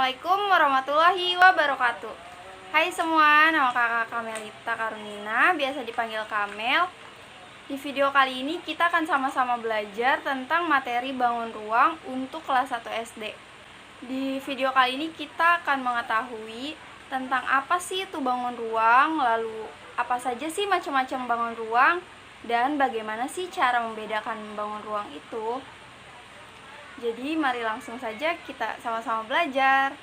Assalamualaikum warahmatullahi wabarakatuh. Hai semua, nama kakak Kamelita Karunina, biasa dipanggil Kamel. Di video kali ini kita akan sama-sama belajar tentang materi bangun ruang untuk kelas 1 SD. Di video kali ini kita akan mengetahui tentang apa sih itu bangun ruang, lalu apa saja sih macam-macam bangun ruang, dan bagaimana sih cara membedakan bangun ruang itu. Jadi mari langsung saja kita sama-sama belajar.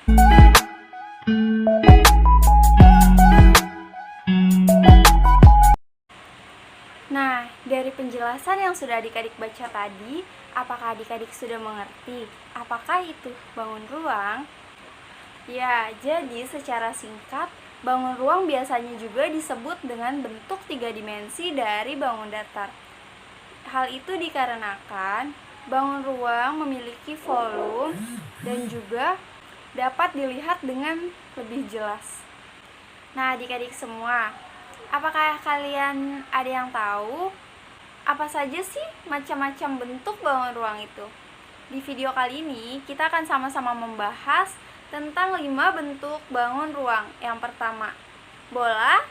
Nah, dari penjelasan yang sudah adik-adik baca tadi, apakah adik-adik sudah mengerti apakah itu bangun ruang? Ya, jadi secara singkat, bangun ruang biasanya juga disebut dengan bentuk 3 dimensi dari bangun datar. Hal itu dikarenakan bangun ruang memiliki volume dan juga dapat dilihat dengan lebih jelas. Nah, adik-adik semua, apakah kalian ada yang tahu apa saja sih macam-macam bentuk bangun ruang itu? Di video kali ini kita akan sama-sama membahas tentang 5 bentuk bangun ruang. Yang pertama, bola,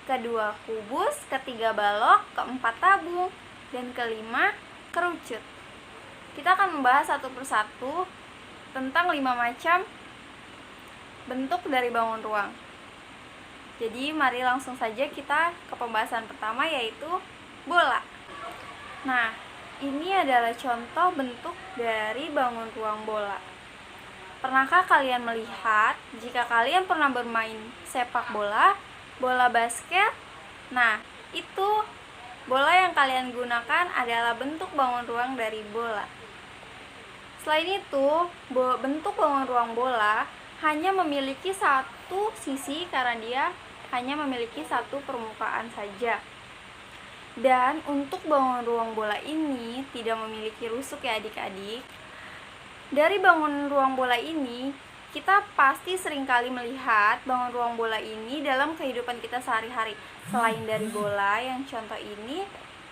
kedua kubus, ketiga balok, keempat tabung, dan kelima kerucut. Kita akan membahas satu persatu tentang 5 macam bentuk dari bangun ruang. Jadi mari langsung saja kita ke pembahasan pertama, yaitu bola. Nah, ini adalah contoh bentuk dari bangun ruang bola. Pernahkah kalian melihat jika kalian pernah bermain sepak bola, bola basket? Nah, itu bola yang kalian gunakan adalah bentuk bangun ruang dari bola. Selain itu, bentuk bangun ruang bola hanya memiliki satu sisi karena dia hanya memiliki satu permukaan saja. Dan untuk bangun ruang bola ini tidak memiliki rusuk ya adik-adik. Dari bangun ruang bola ini, kita pasti seringkali melihat bangun ruang bola ini dalam kehidupan kita sehari-hari. Selain dari bola yang contoh ini,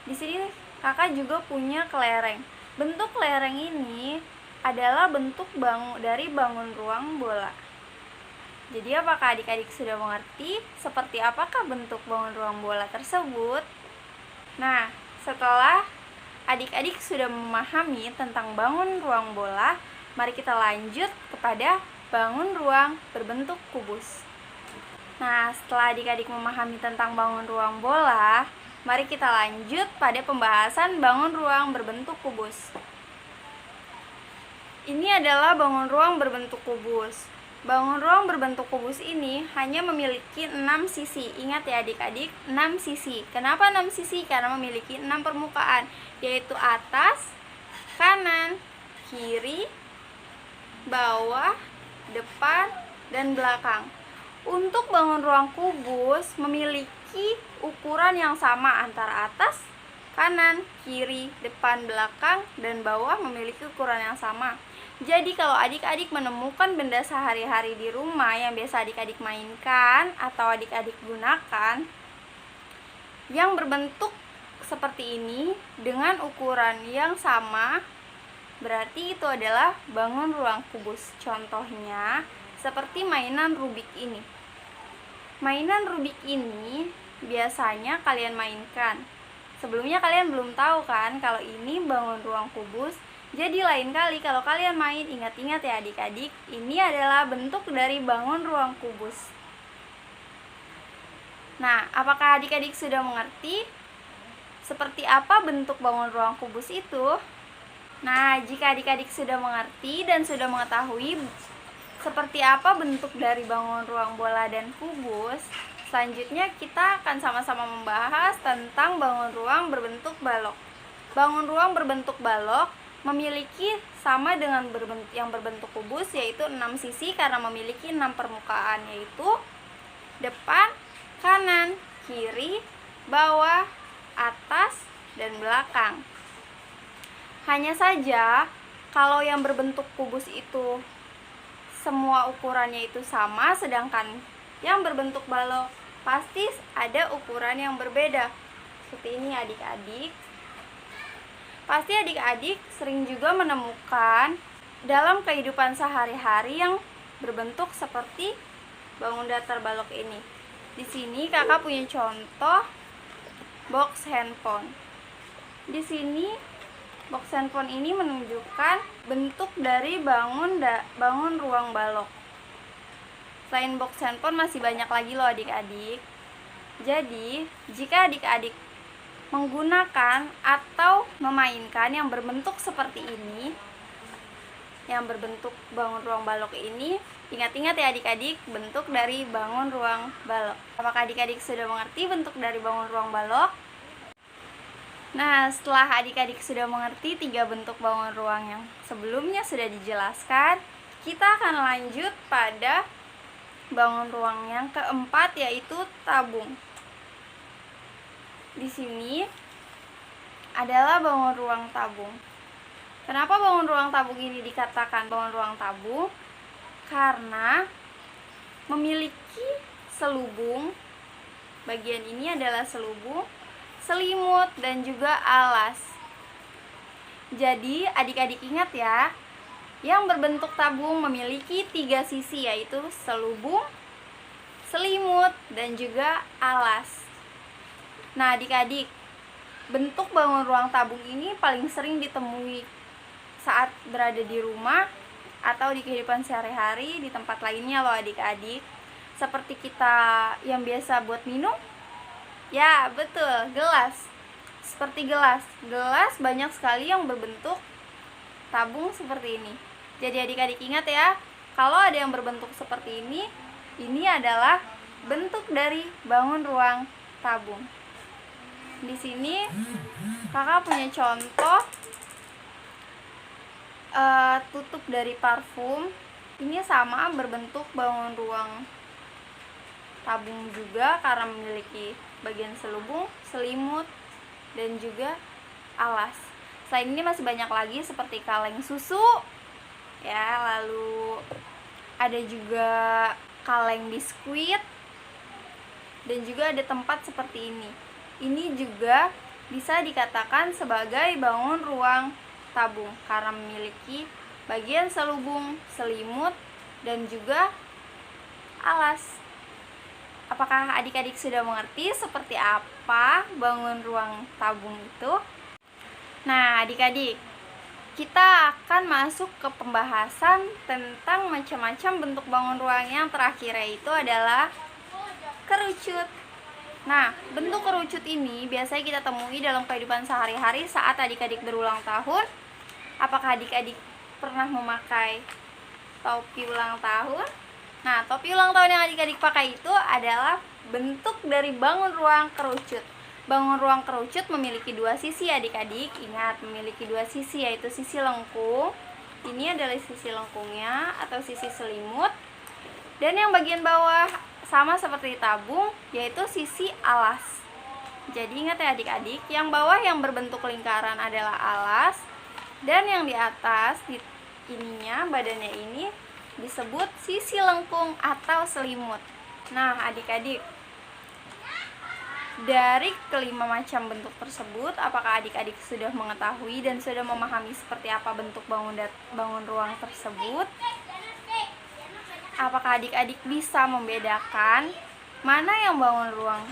di sini kakak juga punya kelereng. Bentuk kelereng ini adalah bentuk dari bangun ruang bola. Jadi apakah adik-adik sudah mengerti seperti apakah bentuk bangun ruang bola tersebut? Nah, setelah adik-adik sudah memahami tentang bangun ruang bola, mari kita lanjut kepada bangun ruang berbentuk kubus. Nah, setelah adik-adik memahami tentang bangun ruang bola, mari kita lanjut pada pembahasan bangun ruang berbentuk kubus. Ini adalah bangun ruang berbentuk kubus. Bangun ruang berbentuk kubus ini hanya memiliki 6 sisi. Ingat ya adik-adik, 6 sisi. Kenapa 6 sisi? Karena memiliki 6 permukaan, yaitu atas, kanan, kiri, bawah, depan, dan belakang. Untuk bangun ruang kubus memiliki ukuran yang sama antara atas, kanan, kiri, depan, belakang, dan bawah memiliki ukuran yang sama. Jadi kalau adik-adik menemukan benda sehari-hari di rumah yang biasa adik-adik mainkan atau adik-adik gunakan yang berbentuk seperti ini dengan ukuran yang sama, berarti itu adalah bangun ruang kubus. Contohnya seperti mainan Rubik ini. Mainan Rubik ini biasanya kalian mainkan. Sebelumnya kalian belum tahu kan kalau ini bangun ruang kubus. Jadi lain kali kalau kalian main, ingat-ingat ya adik-adik, ini adalah bentuk dari bangun ruang kubus. Nah, apakah adik-adik sudah mengerti seperti apa bentuk bangun ruang kubus itu? Nah, jika adik-adik sudah mengerti dan sudah mengetahui seperti apa bentuk dari bangun ruang bola dan kubus, selanjutnya kita akan sama-sama membahas tentang bangun ruang berbentuk balok. Bangun ruang berbentuk balok memiliki sama dengan yang berbentuk kubus, yaitu 6 sisi karena memiliki 6 permukaan, yaitu depan, kanan, kiri, bawah, atas, dan belakang. Hanya saja kalau yang berbentuk kubus itu semua ukurannya itu sama, sedangkan yang berbentuk balok pasti ada ukuran yang berbeda. Seperti ini adik-adik. Pasti adik-adik sering juga menemukan dalam kehidupan sehari-hari yang berbentuk seperti bangun datar balok ini. Di sini kakak punya contoh box handphone. Di sini box handphone ini menunjukkan bentuk dari bangun ruang balok. Selain box handphone masih banyak lagi loh adik-adik. Jadi, jika adik-adik menggunakan atau memainkan yang berbentuk seperti ini, yang berbentuk bangun ruang balok ini, ingat-ingat ya adik-adik, bentuk dari bangun ruang balok. Apakah adik-adik sudah mengerti bentuk dari bangun ruang balok? Nah, setelah adik-adik sudah mengerti 3 bentuk bangun ruang yang sebelumnya sudah dijelaskan, kita akan lanjut pada bangun ruang yang keempat, yaitu tabung. Di sini adalah bangun ruang tabung. Kenapa bangun ruang tabung ini dikatakan bangun ruang tabung? Karena memiliki selubung. Bagian ini adalah selubung, selimut, dan juga alas. Jadi adik-adik ingat ya, yang berbentuk tabung memiliki 3 sisi, yaitu selubung, selimut, dan juga alas. Nah adik-adik, bentuk bangun ruang tabung ini paling sering ditemui saat berada di rumah atau di kehidupan sehari-hari di tempat lainnya loh adik-adik. Seperti kita yang biasa buat minum. Ya betul, gelas. Seperti gelas banyak sekali yang berbentuk tabung seperti ini. Jadi adik-adik ingat ya, kalau ada yang berbentuk seperti ini adalah bentuk dari bangun ruang tabung. Di sini kakak punya contoh tutup dari parfum. Ini sama berbentuk bangun ruang tabung juga karena memiliki bagian selubung, selimut, dan juga alas. Selain ini masih banyak lagi seperti kaleng susu ya, lalu ada juga kaleng biskuit, dan juga ada tempat seperti ini. Ini juga bisa dikatakan sebagai bangun ruang tabung karena memiliki bagian selubung, selimut, dan juga alas. Apakah adik-adik sudah mengerti seperti apa bangun ruang tabung itu? Nah adik-adik, kita akan masuk ke pembahasan tentang macam-macam bentuk bangun ruang yang terakhir, yaitu adalah kerucut. Nah, bentuk kerucut ini biasanya kita temui dalam kehidupan sehari-hari saat adik-adik berulang tahun. Apakah adik-adik pernah memakai topi ulang tahun? Nah, topi ulang tahun yang adik-adik pakai itu adalah bentuk dari bangun ruang kerucut. Bangun ruang kerucut memiliki 2 sisi adik-adik. Ingat, memiliki 2 sisi, yaitu sisi lengkung. Ini adalah sisi lengkungnya atau sisi selimut. Dan yang bagian bawah sama seperti tabung, yaitu sisi alas. Jadi ingat ya adik-adik, yang bawah yang berbentuk lingkaran adalah alas, dan yang di atas ininya, badannya ini disebut sisi lengkung atau selimut. Nah adik-adik, dari kelima macam bentuk tersebut, apakah adik-adik sudah mengetahui dan sudah memahami seperti apa bentuk bangun ruang tersebut? Apakah adik-adik bisa membedakan mana yang bangun ruang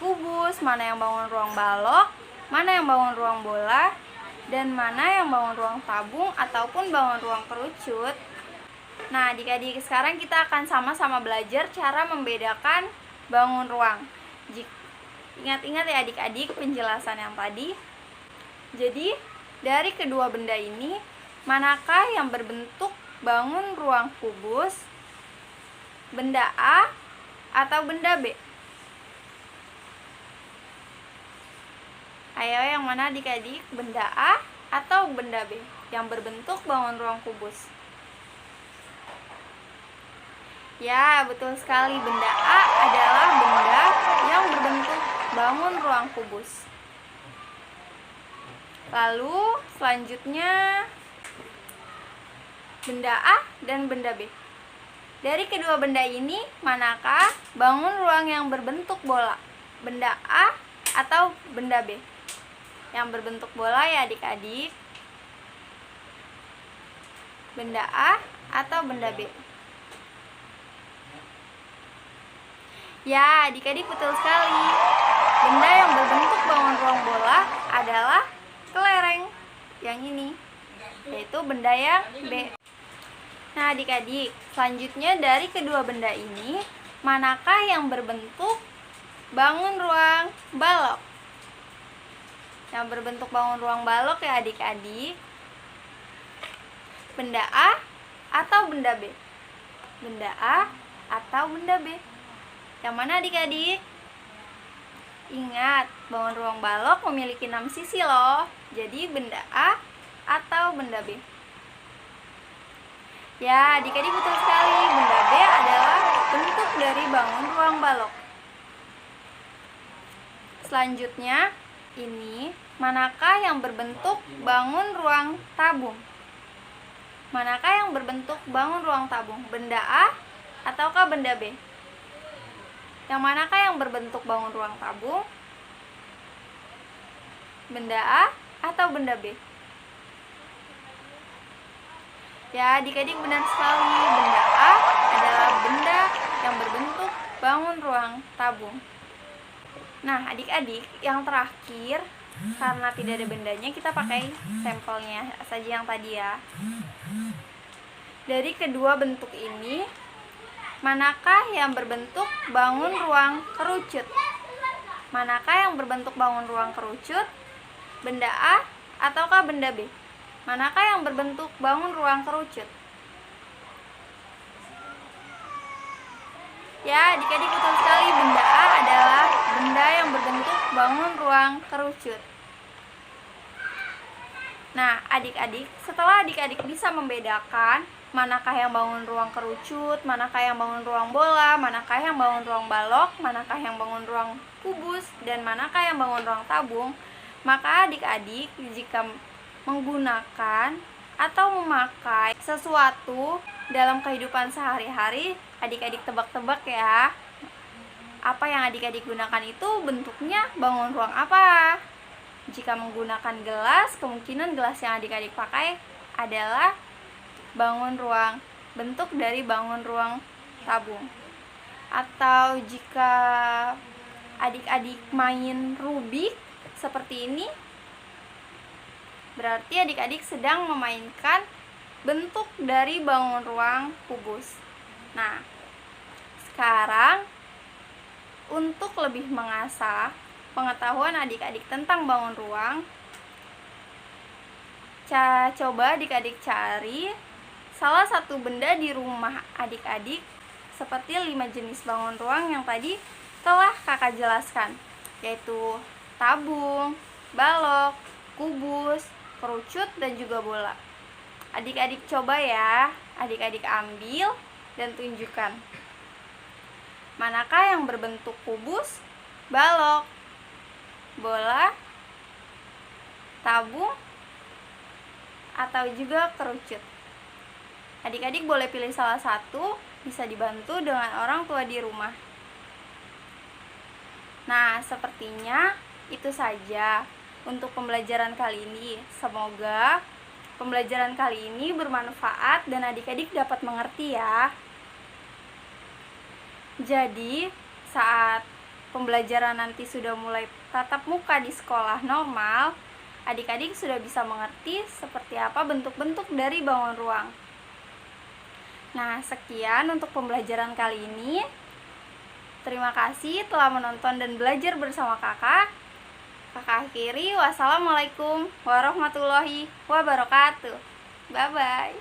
kubus, mana yang bangun ruang balok, mana yang bangun ruang bola, dan mana yang bangun ruang tabung ataupun bangun ruang kerucut? Nah adik-adik, sekarang kita akan sama-sama belajar cara membedakan bangun ruang. Ingat-ingat ya adik-adik penjelasan yang tadi. Jadi dari kedua benda ini, manakah yang berbentuk bangun ruang kubus? Benda A atau benda B? Ayo, yang mana adik-adik? Benda A atau benda B yang berbentuk bangun ruang kubus? Ya, betul sekali. Benda A adalah benda yang berbentuk bangun ruang kubus. Lalu selanjutnya benda A dan benda B. Dari kedua benda ini, manakah bangun ruang yang berbentuk bola? Benda A atau benda B? Yang berbentuk bola ya adik-adik. Benda A atau benda B? Ya, adik-adik betul sekali. Benda yang berbentuk bangun ruang bola adalah kelereng yang ini, yaitu benda yang B. Nah, adik-adik, selanjutnya dari kedua benda ini, manakah yang berbentuk bangun ruang balok? Yang berbentuk bangun ruang balok ya adik-adik, benda A atau benda B? Benda A atau benda B? Yang mana adik-adik? Ingat, bangun ruang balok memiliki 6 sisi loh. Jadi benda A atau benda B? Ya, adik-adik betul sekali. Benda B adalah bentuk dari bangun ruang balok. Selanjutnya, ini manakah yang berbentuk bangun ruang tabung? Manakah yang berbentuk bangun ruang tabung? Benda A ataukah benda B? Yang manakah yang berbentuk bangun ruang tabung? Benda A atau benda B? Ya, adik-adik benar sekali. Benda A adalah benda yang berbentuk bangun ruang tabung. Nah, adik-adik, yang terakhir, karena tidak ada bendanya, kita pakai sampelnya saja yang tadi ya. Dari kedua bentuk ini, manakah yang berbentuk bangun ruang kerucut? Manakah yang berbentuk bangun ruang kerucut? Benda A ataukah benda B? Manakah yang berbentuk bangun ruang kerucut? Ya, adik-adik betul sekali. Benda A adalah benda yang berbentuk bangun ruang kerucut. Nah, adik-adik, setelah adik-adik bisa membedakan manakah yang bangun ruang kerucut, manakah yang bangun ruang bola, manakah yang bangun ruang balok, manakah yang bangun ruang kubus, dan manakah yang bangun ruang tabung, maka adik-adik jika menggunakan atau memakai sesuatu dalam kehidupan sehari-hari, adik-adik tebak-tebak ya. Apa yang adik-adik gunakan itu bentuknya bangun ruang apa? Jika menggunakan gelas, kemungkinan gelas yang adik-adik pakai adalah bangun ruang, bentuk dari bangun ruang tabung. Atau jika adik-adik main Rubik seperti ini, berarti adik-adik sedang memainkan bentuk dari bangun ruang kubus. Nah, sekarang untuk lebih mengasah pengetahuan adik-adik tentang bangun ruang, coba adik-adik cari salah satu benda di rumah adik-adik seperti 5 jenis bangun ruang yang tadi telah kakak jelaskan, yaitu tabung, balok, kubus, kerucut, dan juga bola. Adik-adik coba ya, adik-adik ambil dan tunjukkan manakah yang berbentuk kubus, balok, bola, tabung, atau juga kerucut. Adik-adik boleh pilih salah satu, bisa dibantu dengan orang tua di rumah. Nah, sepertinya itu saja untuk pembelajaran kali ini. Semoga pembelajaran kali ini bermanfaat dan adik-adik dapat mengerti ya. Jadi, saat pembelajaran nanti sudah mulai tatap muka di sekolah normal, adik-adik sudah bisa mengerti seperti apa bentuk-bentuk dari bangun ruang. Nah, sekian untuk pembelajaran kali ini. Terima kasih telah menonton dan belajar bersama kakak. Kakak akhiri, wassalamualaikum warahmatullahi wabarakatuh. Bye-bye.